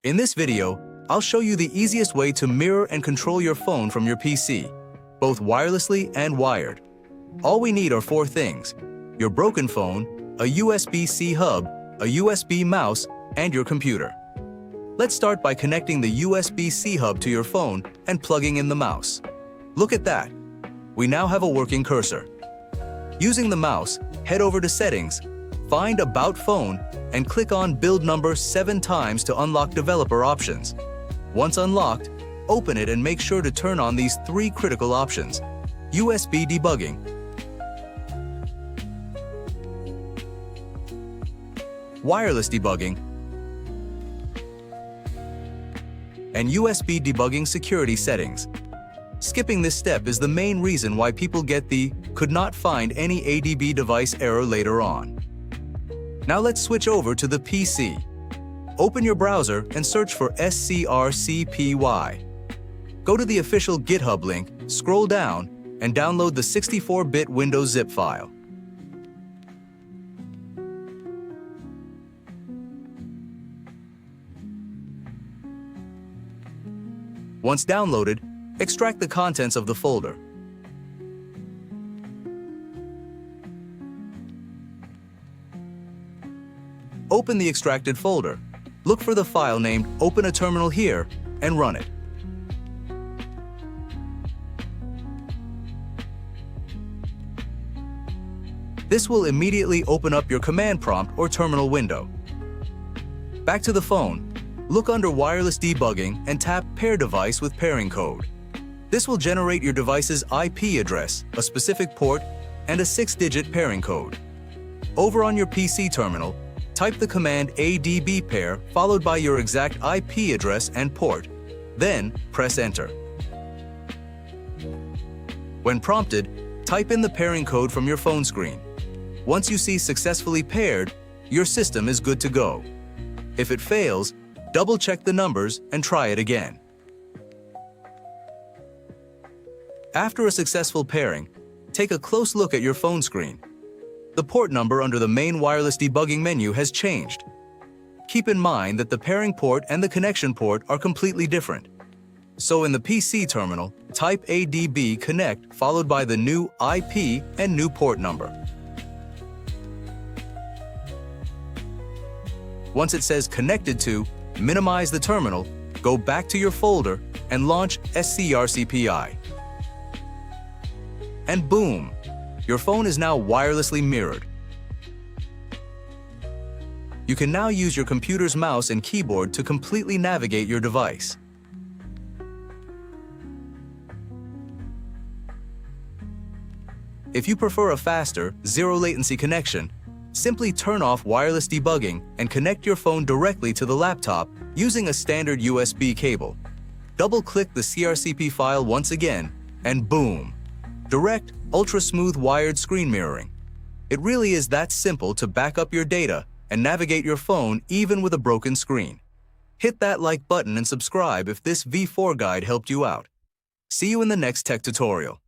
In this video, I'll show you the easiest way to mirror and control your phone from your PC, both wirelessly and wired. All we need are four things: your broken phone, a USB-C hub, a USB mouse, and your computer. Let's start by connecting the USB-C hub to your phone and plugging in the mouse. Look at that! We now have a working cursor. Using the mouse, head over to Settings, find About Phone, and click on Build Number 7 times to unlock developer options. Once unlocked, open it and make sure to turn on these three critical options: USB debugging, wireless debugging, and USB debugging security settings. Skipping this step is the main reason why people get the "could not find any ADB device" error later on. Now let's switch over to the PC. Open your browser and search for scrcpy. Go to the official GitHub link, scroll down, and download the 64-bit Windows zip file. Once downloaded, extract the contents of the folder. Open the extracted folder. Look for the file named "Open a Terminal Here" and run it. This will immediately open up your command prompt or terminal window. Back to the phone. Look under Wireless Debugging and tap Pair Device with Pairing Code. This will generate your device's IP address, a specific port, and a 6-digit pairing code. Over on your PC terminal, type the command ADB pair followed by your exact IP address and port. Then press Enter. When prompted, type in the pairing code from your phone screen. Once you see "Successfully paired," your system is good to go. If it fails, double-check the numbers and try it again. After a successful pairing, take a close look at your phone screen. The port number under the main wireless debugging menu has changed. Keep in mind that the pairing port and the connection port are completely different. So in the PC terminal, type ADB connect followed by the new IP and new port number. Once it says "Connected to," minimize the terminal, go back to your folder, and launch scrcpy. And boom! Your phone is now wirelessly mirrored. You can now use your computer's mouse and keyboard to completely navigate your device. If you prefer a faster, zero-latency connection, simply turn off wireless debugging and connect your phone directly to the laptop using a standard USB cable. Double-click the scrcp file once again, and boom! Direct, ultra-smooth wired screen mirroring. It really is that simple to back up your data and navigate your phone even with a broken screen. Hit that like button and subscribe if this V4 guide helped you out. See you in the next tech tutorial.